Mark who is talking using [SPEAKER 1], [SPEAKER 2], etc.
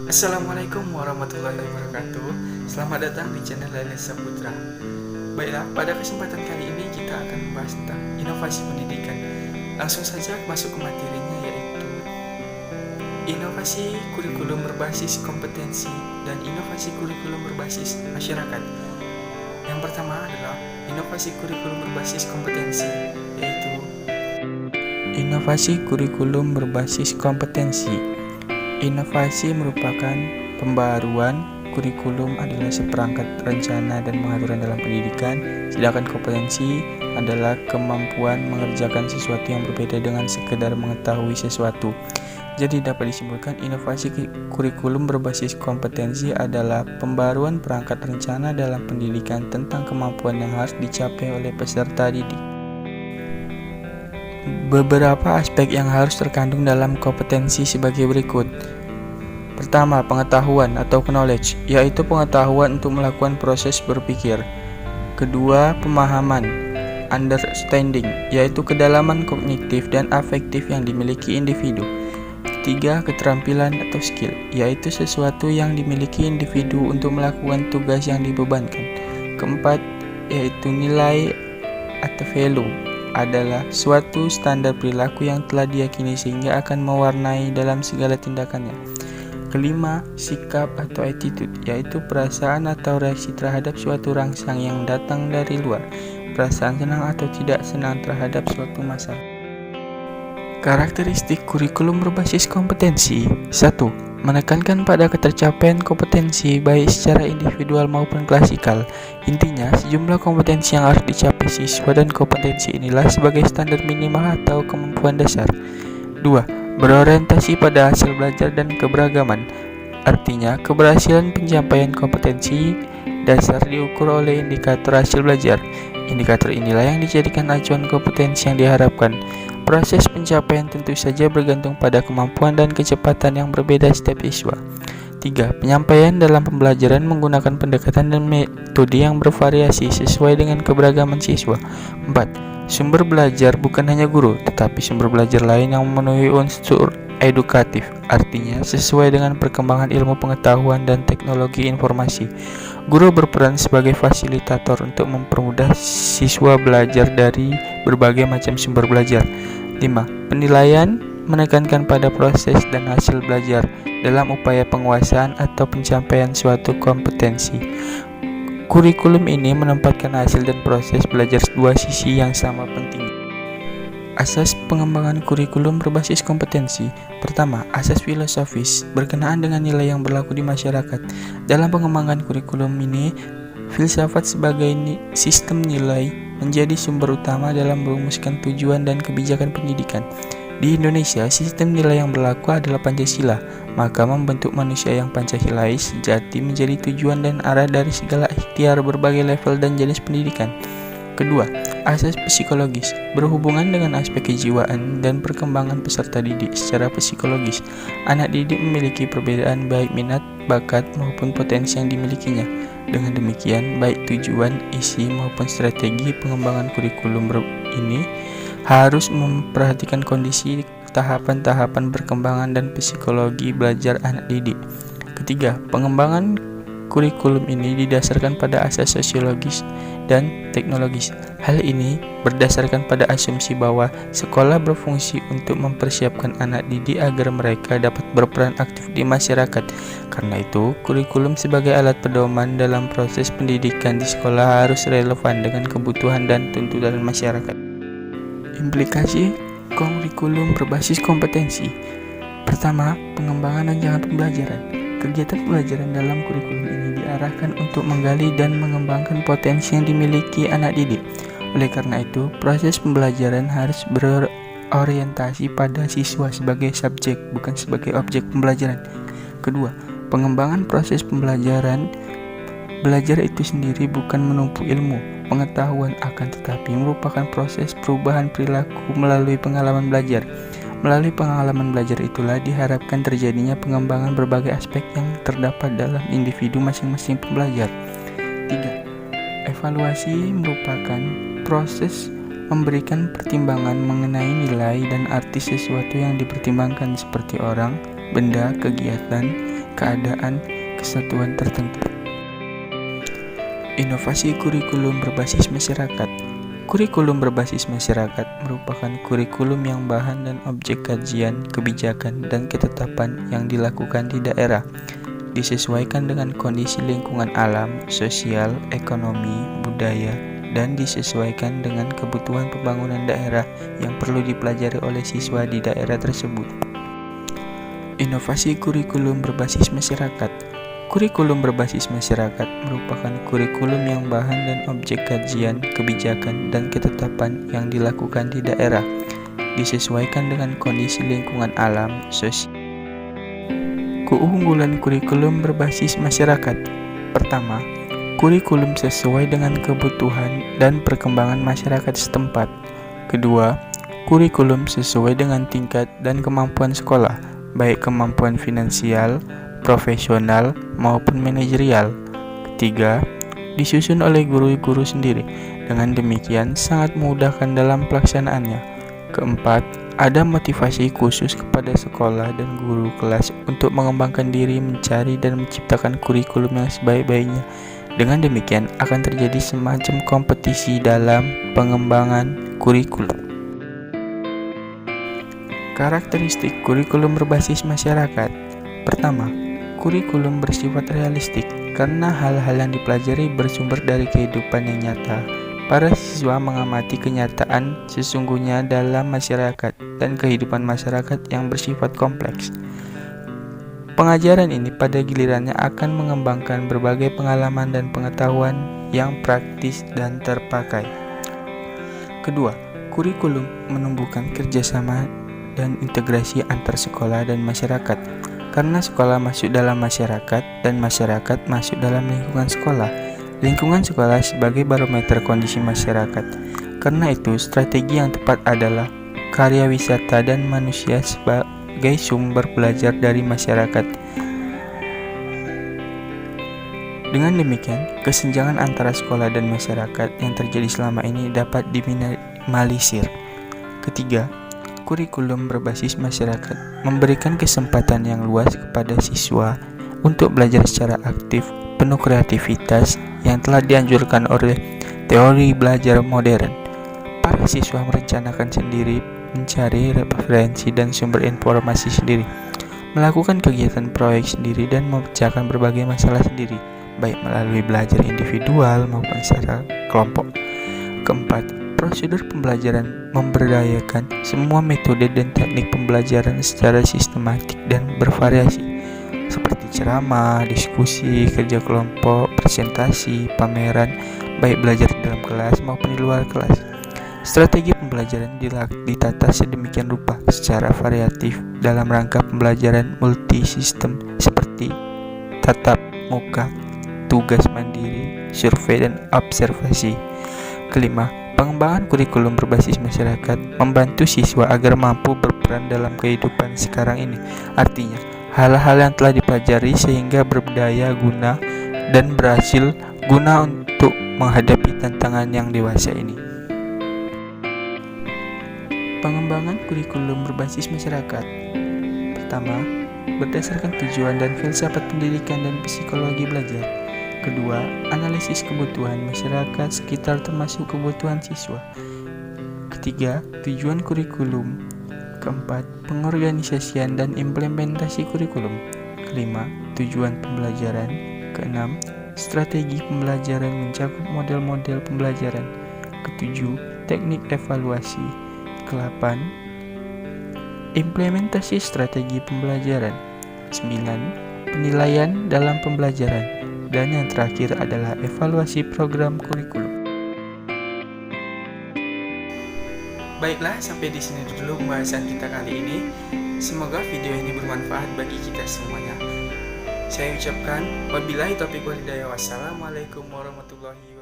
[SPEAKER 1] Assalamualaikum warahmatullahi wabarakatuh. Selamat datang di channel Lailes Saputra. Baiklah, pada kesempatan kali ini kita akan membahas tentang inovasi pendidikan. Langsung saja masuk ke materinya, yaitu inovasi kurikulum berbasis kompetensi dan inovasi kurikulum berbasis masyarakat. Yang pertama adalah inovasi kurikulum berbasis kompetensi, yaitu inovasi kurikulum berbasis kompetensi. Inovasi merupakan pembaruan kurikulum adalah seperangkat rencana dan pengaturan dalam pendidikan, sedangkan kompetensi adalah kemampuan mengerjakan sesuatu yang berbeda dengan sekedar mengetahui sesuatu. Jadi dapat disimpulkan inovasi kurikulum berbasis kompetensi adalah pembaruan perangkat rencana dalam pendidikan tentang kemampuan yang harus dicapai oleh peserta didik. Beberapa aspek yang harus terkandung dalam kompetensi sebagai berikut. Pertama, pengetahuan atau knowledge, yaitu pengetahuan untuk melakukan proses berpikir. Kedua, pemahaman, understanding, yaitu kedalaman kognitif dan afektif yang dimiliki individu. Ketiga, keterampilan atau skill, yaitu sesuatu yang dimiliki individu untuk melakukan tugas yang dibebankan. Keempat, yaitu nilai atau value, adalah suatu standar perilaku yang telah diyakini sehingga akan mewarnai dalam segala tindakannya. Kelima, sikap atau attitude, yaitu perasaan atau reaksi terhadap suatu rangsang yang datang dari luar, perasaan senang atau tidak senang terhadap suatu masalah. Karakteristik kurikulum berbasis kompetensi. 1. Menekankan pada ketercapaian kompetensi baik secara individual maupun klasikal. Intinya, sejumlah kompetensi yang harus dicapai siswa dan kompetensi inilah sebagai standar minimal atau kemampuan dasar. 2. Berorientasi pada hasil belajar dan keberagaman. Artinya, keberhasilan pencapaian kompetensi dasar diukur oleh indikator hasil belajar. Indikator inilah yang dijadikan acuan kompetensi yang diharapkan. Proses pencapaian tentu saja bergantung pada kemampuan dan kecepatan yang berbeda setiap siswa. 3. Penyampaian dalam pembelajaran menggunakan pendekatan dan metode yang bervariasi sesuai dengan keberagaman siswa. 4. Sumber belajar bukan hanya guru, tetapi sumber belajar lain yang memenuhi unsur edukatif, artinya sesuai dengan perkembangan ilmu pengetahuan dan teknologi informasi. Guru berperan sebagai fasilitator untuk mempermudah siswa belajar dari berbagai macam sumber belajar. 5. Penilaian menekankan pada proses dan hasil belajar dalam upaya penguasaan atau pencapaian suatu kompetensi. Kurikulum ini menempatkan hasil dan proses belajar dua sisi yang sama penting. Asas pengembangan kurikulum berbasis kompetensi. Pertama, asas filosofis berkenaan dengan nilai yang berlaku di masyarakat. Dalam pengembangan kurikulum ini, filsafat sebagai sistem nilai menjadi sumber utama dalam merumuskan tujuan dan kebijakan pendidikan. Di Indonesia, sistem nilai yang berlaku adalah Pancasila, maka membentuk manusia yang Pancasilais sejati menjadi tujuan dan arah dari segala ikhtiar berbagai level dan jenis pendidikan. Kedua, asas psikologis berhubungan dengan aspek kejiwaan dan perkembangan peserta didik secara psikologis. Anak didik memiliki perbedaan baik minat, bakat maupun potensi yang dimilikinya. Dengan demikian, baik tujuan, isi maupun strategi pengembangan kurikulum ini harus memperhatikan kondisi tahapan-tahapan perkembangan dan psikologi belajar anak didik. Ketiga, pengembangan kurikulum ini didasarkan pada asas sosiologis dan teknologis. Hal ini berdasarkan pada asumsi bahwa sekolah berfungsi untuk mempersiapkan anak didik agar mereka dapat berperan aktif di masyarakat. Karena itu, kurikulum sebagai alat pedoman dalam proses pendidikan di sekolah harus relevan dengan kebutuhan dan tuntutan masyarakat. Implikasi kurikulum berbasis kompetensi. Pertama, pengembangan rancangan pembelajaran. Kegiatan pembelajaran dalam kurikulum ini diarahkan untuk menggali dan mengembangkan potensi yang dimiliki anak didik. Oleh karena itu, proses pembelajaran harus berorientasi pada siswa sebagai subjek, bukan sebagai objek pembelajaran. Kedua, pengembangan proses pembelajaran. Belajar itu sendiri bukan menumpuk ilmu, pengetahuan, akan tetapi merupakan proses perubahan perilaku melalui pengalaman belajar. Melalui pengalaman belajar itulah diharapkan terjadinya pengembangan berbagai aspek yang terdapat dalam individu masing-masing pembelajar. 3. Evaluasi merupakan proses memberikan pertimbangan mengenai nilai dan arti sesuatu yang dipertimbangkan seperti orang, benda, kegiatan, keadaan, kesatuan tertentu. Inovasi kurikulum berbasis masyarakat. Kurikulum berbasis masyarakat merupakan kurikulum yang bahan dan objek kajian, kebijakan, dan ketetapan yang dilakukan di daerah, disesuaikan dengan kondisi lingkungan alam, sosial, ekonomi, budaya, dan disesuaikan dengan kebutuhan pembangunan daerah yang perlu dipelajari oleh siswa di daerah tersebut. Inovasi kurikulum berbasis masyarakat. Kurikulum berbasis masyarakat merupakan kurikulum yang bahan dan objek kajian, kebijakan, dan ketetapan yang dilakukan di daerah, disesuaikan dengan kondisi lingkungan alam, sosial. Keunggulan kurikulum berbasis masyarakat. Pertama, kurikulum sesuai dengan kebutuhan dan perkembangan masyarakat setempat. Kedua, kurikulum sesuai dengan tingkat dan kemampuan sekolah, baik kemampuan finansial, profesional, maupun manajerial. Ketiga, disusun oleh guru-guru sendiri. Dengan demikian, sangat memudahkan dalam pelaksanaannya. Keempat, ada motivasi khusus kepada sekolah dan guru kelas untuk mengembangkan diri, mencari dan menciptakan kurikulum yang sebaik-baiknya. Dengan demikian, akan terjadi semacam kompetisi dalam pengembangan kurikulum. Karakteristik kurikulum berbasis masyarakat. Pertama, kurikulum bersifat realistik karena hal-hal yang dipelajari bersumber dari kehidupan yang nyata. Para siswa mengamati kenyataan sesungguhnya dalam masyarakat dan kehidupan masyarakat yang bersifat kompleks. Pengajaran ini pada gilirannya akan mengembangkan berbagai pengalaman dan pengetahuan yang praktis dan terpakai. Kedua, kurikulum menumbuhkan kerjasama dan integrasi antar sekolah dan masyarakat. Karena sekolah masuk dalam masyarakat dan masyarakat masuk dalam lingkungan sekolah. Lingkungan sekolah sebagai barometer kondisi masyarakat. Karena itu, strategi yang tepat adalah karya wisata dan manusia sebagai sumber belajar dari masyarakat. Dengan demikian, kesenjangan antara sekolah dan masyarakat yang terjadi selama ini dapat diminimalisir. Ketiga, kurikulum berbasis masyarakat memberikan kesempatan yang luas kepada siswa untuk belajar secara aktif, penuh kreativitas yang telah dianjurkan oleh teori belajar modern. Para siswa merencanakan sendiri, mencari referensi dan sumber informasi sendiri, melakukan kegiatan proyek sendiri dan memecahkan berbagai masalah sendiri, baik melalui belajar individual maupun secara kelompok. Keempat, prosedur pembelajaran memberdayakan semua metode dan teknik pembelajaran secara sistematik dan bervariasi, seperti ceramah, diskusi, kerja kelompok, presentasi, pameran, baik belajar di dalam kelas maupun di luar kelas. Strategi pembelajaran ditata sedemikian rupa secara variatif dalam rangka pembelajaran multisistem seperti tatap muka, tugas mandiri, survei, dan observasi. Kelima, pengembangan kurikulum berbasis masyarakat membantu siswa agar mampu berperan dalam kehidupan sekarang ini. Artinya, hal-hal yang telah dipelajari sehingga berdaya guna dan berhasil guna untuk menghadapi tantangan yang dewasa ini. Pengembangan kurikulum berbasis masyarakat. Pertama, berdasarkan tujuan dan filsafat pendidikan dan psikologi belajar. Kedua, analisis kebutuhan masyarakat sekitar termasuk kebutuhan siswa. Ketiga, tujuan kurikulum. Keempat, pengorganisasian dan implementasi kurikulum. Kelima, tujuan pembelajaran. Keenam, strategi pembelajaran mencakup model-model pembelajaran. Ketujuh, teknik evaluasi. Kedelapan, implementasi strategi pembelajaran. 9, penilaian dalam pembelajaran. Dan yang terakhir adalah evaluasi program kurikulum. Baiklah, sampai di sini dulu pembahasan kita kali ini. Semoga video ini bermanfaat bagi kita semuanya. Saya ucapkan wabillahi taufiq wal hidayah. Wassalamualaikum warahmatullahi wabarakatuh.